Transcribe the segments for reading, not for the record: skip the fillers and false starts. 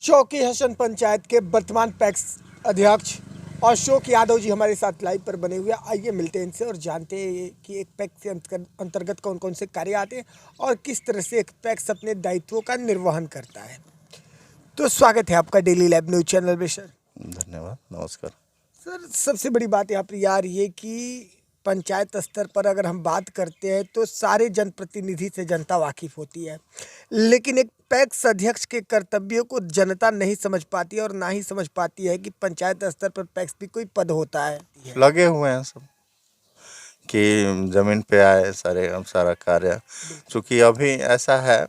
चौकी हसन पंचायत के वर्तमान पैक्स अध्यक्ष अशोक यादव जी हमारे साथ लाइव पर बने हुए हैं। आइए मिलते हैं इनसे और जानते हैं कि एक पैक्स के अंतर्गत कौन कौन से कार्य आते हैं और किस तरह से एक पैक्स अपने दायित्वों का निर्वहन करता है। तो स्वागत है आपका डेली लाइव न्यूज चैनल में सर। धन्यवाद, नमस्कार। सर, सबसे बड़ी बात यहाँ पर यार ये कि पंचायत स्तर पर अगर हम बात करते हैं तो सारे जनप्रतिनिधि से जनता वाकिफ होती है, लेकिन एक पैक्स अध्यक्ष के कर्तव्यों को जनता नहीं समझ पाती है और ना ही समझ पाती है कि पंचायत स्तर पर पैक्स भी कोई पद होता है। लगे हुए हैं सब कि ज़मीन पे आए सारा कार्य। चूँकि अभी ऐसा है,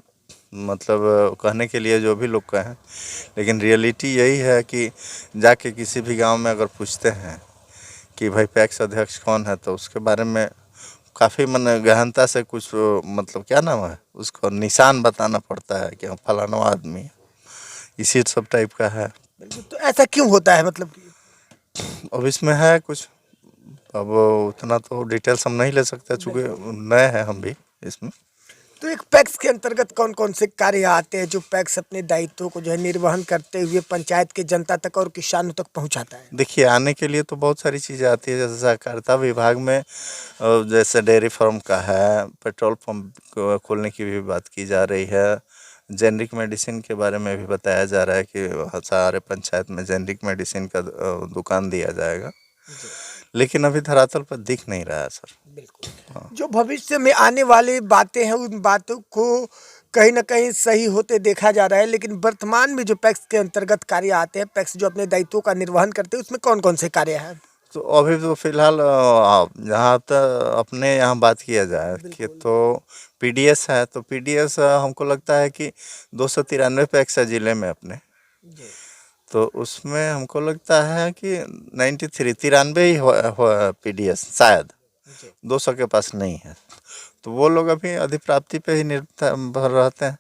मतलब कहने के लिए जो भी लोग कहें, लेकिन रियलिटी यही है कि जाके किसी भी गांव में अगर पूछते हैं कि भाई पैक्स अध्यक्ष कौन है, तो उसके बारे में काफ़ी गहनता से कुछ, मतलब क्या नाम है उसको, निशान बताना पड़ता है कि फलाना आदमी इसी सब टाइप का है। तो ऐसा क्यों होता है, मतलब कि अब इसमें है कुछ, अब उतना तो डिटेल्स हम नहीं ले सकते चूँकि नए हैं हम भी इसमें। तो एक पैक्स के अंतर्गत कौन कौन से कार्य आते हैं जो पैक्स अपने दायित्वों को जो है निर्वहन करते हुए पंचायत के जनता तक और किसानों तक पहुंचाता है? देखिए, आने के लिए तो बहुत सारी चीज़ें आती है, जैसे सहकारिता विभाग में जैसे डेयरी फार्म का है, पेट्रोल पंप खोलने की भी बात की जा रही है, जेनरिक मेडिसिन के बारे में भी बताया जा रहा है कि सारे पंचायत में जेनरिक मेडिसिन का दुकान दिया जाएगा, लेकिन अभी धरातल पर दिख नहीं रहा है सर। बिल्कुल। जो भविष्य में आने वाली बातें हैं उन बातों को कहीं ना कहीं सही होते देखा जा रहा है, लेकिन वर्तमान में जो पैक्स के अंतर्गत कार्य आते हैं, पैक्स जो अपने दायित्वों का निर्वहन करते हैं, उसमें कौन कौन से कार्य हैं? तो अभी तो फिलहाल जहाँ तक अपने यहाँ बात किया जाए कि तो पीडीएस है, तो पीडीएस हमको लगता है कि 293 पैक्स है ज़िले में अपने, तो उसमें हमको लगता है कि 93 ही पीडीएस शायद 200 के पास नहीं है। तो वो लोग अभी अधिप्राप्ति पे ही निर्भर रहते हैं।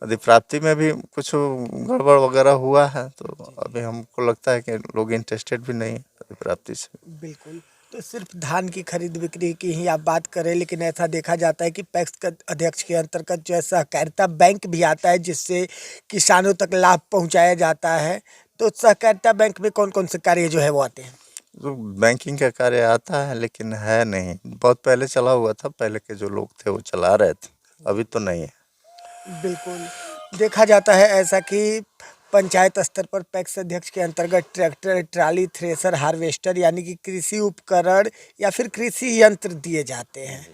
अधिप्राप्ति में भी कुछ गड़बड़ वगैरह हुआ है, तो अभी हमको लगता है कि लोग इंटरेस्टेड भी नहीं है अधिप्राप्ति से। बिल्कुल। तो सिर्फ धान की खरीद बिक्री की ही आप बात करें, लेकिन ऐसा देखा जाता है कि पैक्स का अध्यक्ष के अंतर्गत जो है सहकारिता बैंक भी आता है जिससे किसानों तक लाभ पहुंचाया जाता है। तो सहकारिता बैंक में कौन कौन से कार्य जो है वो आते हैं? तो बैंकिंग का कार्य आता है, लेकिन है नहीं। बहुत पहले चला हुआ था, पहले के जो लोग थे वो चला रहे थे, अभी तो नहीं है। बिल्कुल। देखा जाता है ऐसा कि पंचायत स्तर पर पैक्स अध्यक्ष के अंतर्गत ट्रैक्टर, ट्राली, थ्रेसर, हार्वेस्टर यानी कि कृषि उपकरण या फिर कृषि यंत्र दिए जाते हैं।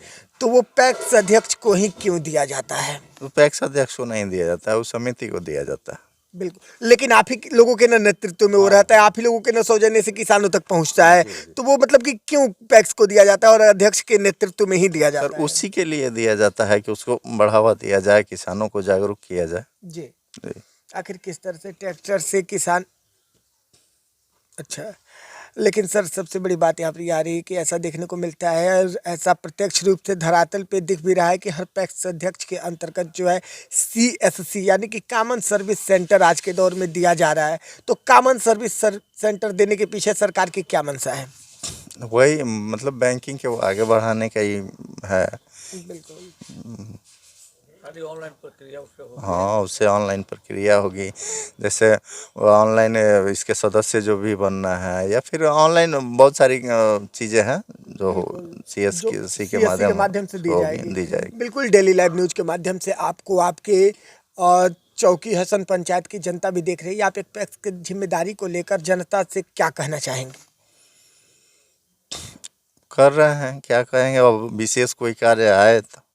तो वो पैक्स अध्यक्ष को ही क्यों दिया जाता है? तो पैक्स अध्यक्ष को नहीं दिया जाता है, वो समिति को दिया जाता है। बिल्कुल, लेकिन आप ही लोगों के न नेतृत्व में वो रहता है, आप ही लोगों के न सौजन्य से किसानों तक पहुंचता है। तो वो मतलब कि क्यों पैक्स को दिया जाता है और अध्यक्ष के नेतृत्व में ही दिया सर, जाता है? उसी के लिए दिया जाता है कि उसको बढ़ावा दिया जाए, किसानों को जागरूक किया जाए। जी। जी। आखिर किस तरह से ट्रैक्टर से किसान, अच्छा, लेकिन सर सबसे बड़ी बात यहाँ पर ये आ रही है कि ऐसा देखने को मिलता है और ऐसा प्रत्यक्ष रूप से धरातल पे दिख भी रहा है कि हर पैक्स अध्यक्ष के अंतर्गत जो है CSC यानी कि कॉमन सर्विस सेंटर आज के दौर में दिया जा रहा है। तो कॉमन सर्विस सेंटर देने के पीछे सरकार की क्या मंशा है? वही, मतलब बैंकिंग के वो आगे बढ़ाने का ही है। बिल्कुल। ऑनलाइन प्रक्रिया उससे होगी। हाँ, उससे ऑनलाइन प्रक्रिया होगी। जैसे ऑनलाइन इसके सदस्य जो भी बनना है, या फिर ऑनलाइन बहुत सारी चीज़ें हैं जो CSC के माध्यम से दी जाएगी। दी जाएगी। बिल्कुल, डेली लाइव न्यूज़ के माध्यम से आपको आपके चौकी हसन पंचायत की जनता भी देख रही है। आप एक पैक्स की जिम्मेदारी को लेकर जनता से क्या कहना चाहेंगे? कर रहे हैं, क्या कहेंगे, अब विशेष कोई कार्य आए तो